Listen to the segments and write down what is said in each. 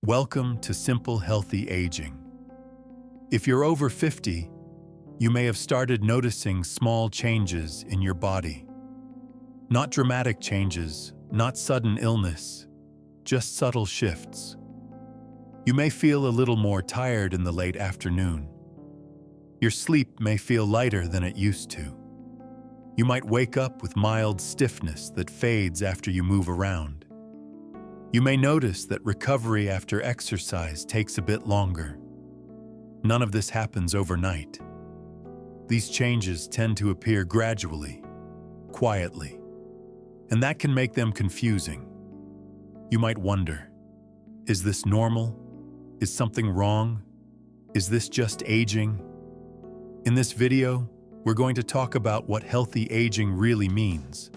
Welcome to Simple Healthy Aging. If you're over 50, you may have started noticing small changes in your body. Not dramatic changes, not sudden illness, just subtle shifts. You may feel a little more tired in the late afternoon. Your sleep may feel lighter than it used to. You might wake up with mild stiffness that fades after you move around. You may notice that recovery after exercise takes a bit longer. None of this happens overnight. These changes tend to appear gradually, quietly, and that can make them confusing. You might wonder, is this normal? Is something wrong? Is this just aging? In this video, we're going to talk about what healthy aging really means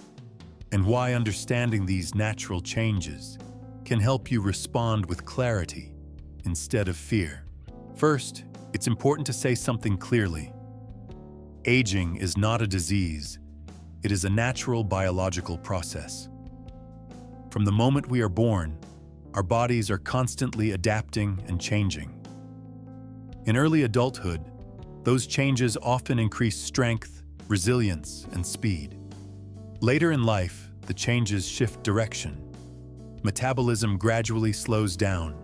and why understanding these natural changes can help you respond with clarity instead of fear. First, it's important to say something clearly. Aging is not a disease. It is a natural biological process. From the moment we are born, our bodies are constantly adapting and changing. In early adulthood, those changes often increase strength, resilience, and speed. Later in life, the changes shift direction. Metabolism gradually slows down.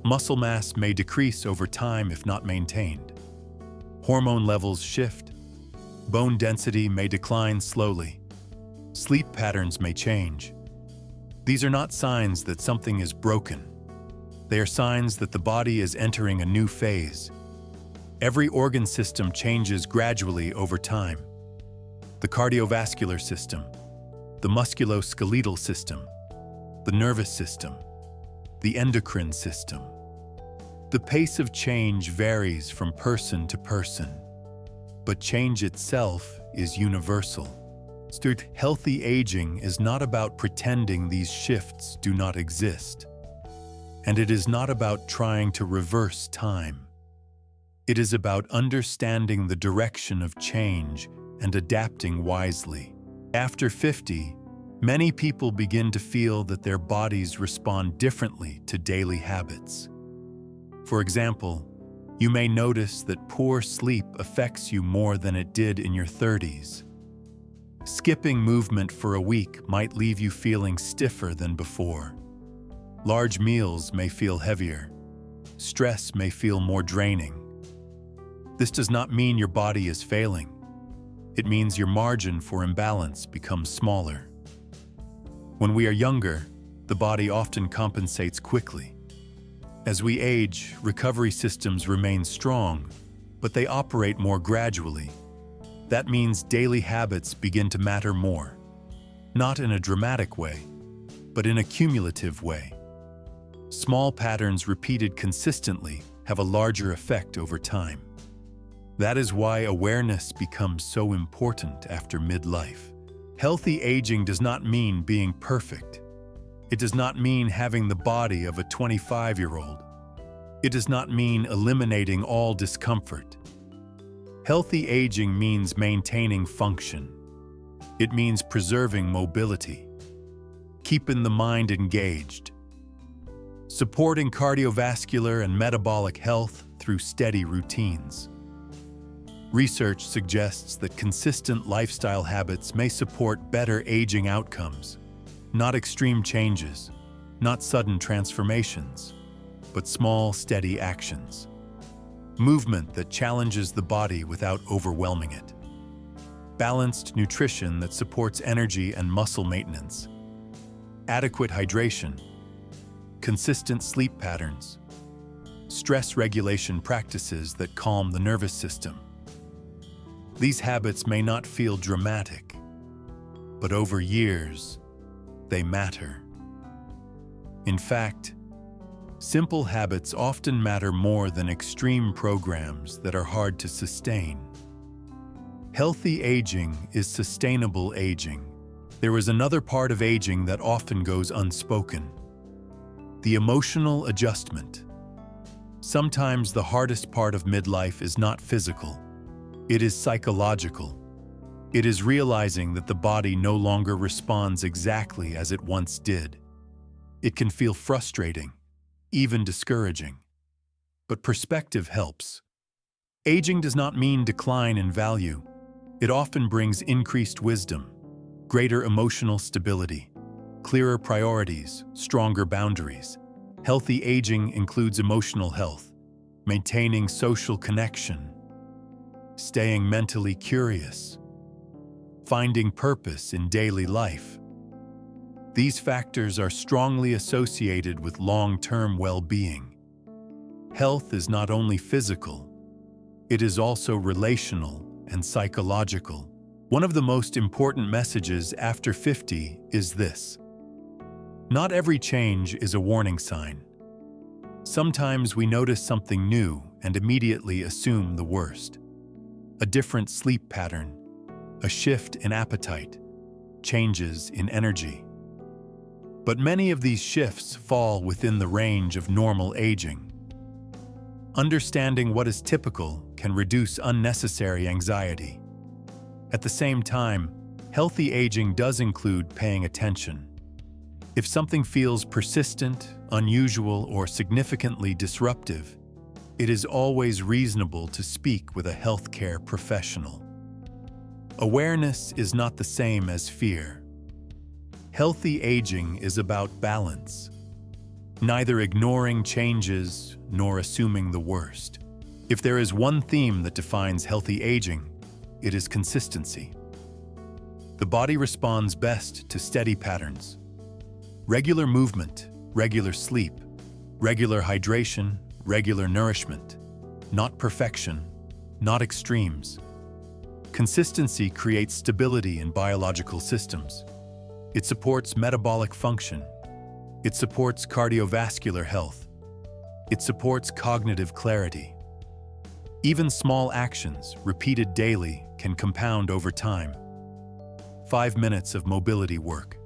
Muscle mass may decrease over time if not maintained. Hormone levels shift. Bone density may decline slowly. Sleep patterns may change. These are not signs that something is broken. They are signs that the body is entering a new phase. Every organ system changes gradually over time. The cardiovascular system, the musculoskeletal system, the nervous system, the endocrine system. The pace of change varies from person to person, but change itself is universal. Healthy aging is not about pretending these shifts do not exist, and it is not about trying to reverse time. It is about understanding the direction of change and adapting wisely. After 50, many people begin to feel that their bodies respond differently to daily habits. For example, you may notice that poor sleep affects you more than it did in your 30s. Skipping movement for a week might leave you feeling stiffer than before. Large meals may feel heavier. Stress may feel more draining. This does not mean your body is failing. It means your margin for imbalance becomes smaller. When we are younger, the body often compensates quickly. As we age, recovery systems remain strong, but they operate more gradually. That means daily habits begin to matter more, not in a dramatic way, but in a cumulative way. Small patterns repeated consistently have a larger effect over time. That is why awareness becomes so important after midlife. Healthy aging does not mean being perfect. It does not mean having the body of a 25-year-old. It does not mean eliminating all discomfort. Healthy aging means maintaining function. It means preserving mobility, keeping the mind engaged, supporting cardiovascular and metabolic health through steady routines. Research suggests that consistent lifestyle habits may support better aging outcomes, not extreme changes, not sudden transformations, but small, steady actions. Movement that challenges the body without overwhelming it. Balanced nutrition that supports energy and muscle maintenance. Adequate hydration. Consistent sleep patterns. Stress regulation practices that calm the nervous system. These habits may not feel dramatic, but over years, they matter. In fact, simple habits often matter more than extreme programs that are hard to sustain. Healthy aging is sustainable aging. There is another part of aging that often goes unspoken: the emotional adjustment. Sometimes the hardest part of midlife is not physical. It is psychological. It is realizing that the body no longer responds exactly as it once did. It can feel frustrating, even discouraging. But perspective helps. Aging does not mean decline in value. It often brings increased wisdom, greater emotional stability, clearer priorities, stronger boundaries. Healthy aging includes emotional health, maintaining social connection, staying mentally curious, finding purpose in daily life. These factors are strongly associated with long-term well-being. Health is not only physical, it is also relational and psychological. One of the most important messages after 50 is this: not every change is a warning sign. Sometimes we notice something new and immediately assume the worst. A different sleep pattern, a shift in appetite, changes in energy. But many of these shifts fall within the range of normal aging. Understanding what is typical can reduce unnecessary anxiety. At the same time, healthy aging does include paying attention. If something feels persistent, unusual, or significantly disruptive, it is always reasonable to speak with a healthcare professional. Awareness is not the same as fear. Healthy aging is about balance, neither ignoring changes nor assuming the worst. If there is one theme that defines healthy aging, it is consistency. The body responds best to steady patterns. Regular movement, regular sleep, regular hydration, regular nourishment. Not perfection, not extremes. Consistency creates stability in biological systems. It supports metabolic function. It supports cardiovascular health. It supports cognitive clarity. Even small actions, repeated daily, can compound over time. 5 minutes of mobility work.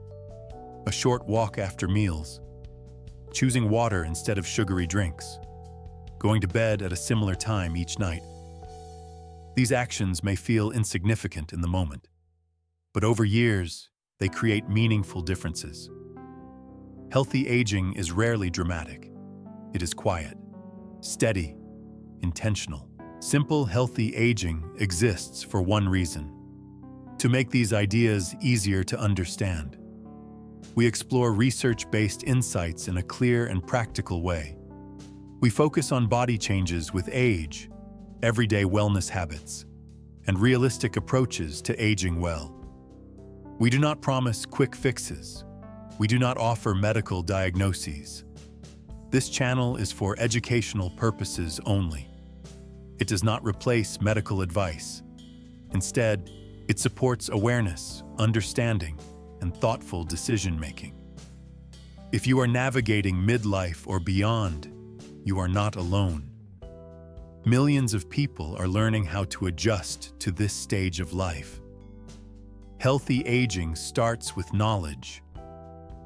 A short walk after meals. Choosing water instead of sugary drinks. Going to bed at a similar time each night. These actions may feel insignificant in the moment, but over years, they create meaningful differences. Healthy aging is rarely dramatic. It is quiet, steady, intentional. Simple, healthy aging exists for one reason: to make these ideas easier to understand. We explore research-based insights in a clear and practical way. We focus on body changes with age, everyday wellness habits, and realistic approaches to aging well. We do not promise quick fixes. We do not offer medical diagnoses. This channel is for educational purposes only. It does not replace medical advice. Instead, it supports awareness, understanding, and thoughtful decision-making. If you are navigating midlife or beyond, you are not alone. Millions of people are learning how to adjust to this stage of life. Healthy aging starts with knowledge,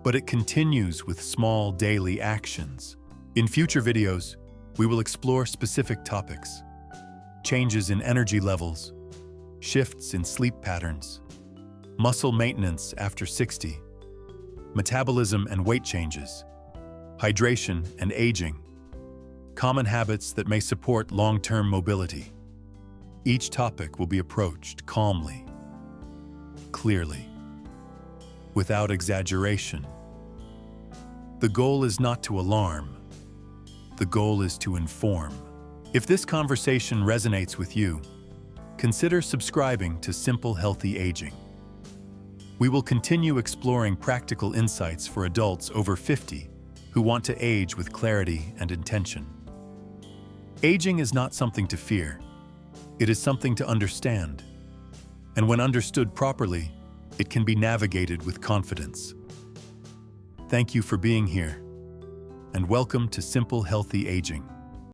but it continues with small daily actions. In future videos, we will explore specific topics: changes in energy levels, shifts in sleep patterns, muscle maintenance after 60, metabolism and weight changes, hydration and aging, common habits that may support long-term mobility. Each topic will be approached calmly, clearly, without exaggeration. The goal is not to alarm. The goal is to inform. If this conversation resonates with you, consider subscribing to Simple Healthy Aging. We will continue exploring practical insights for adults over 50 who want to age with clarity and intention. Aging is not something to fear. It is something to understand. And when understood properly, it can be navigated with confidence. Thank you for being here, and welcome to Simple Healthy Aging.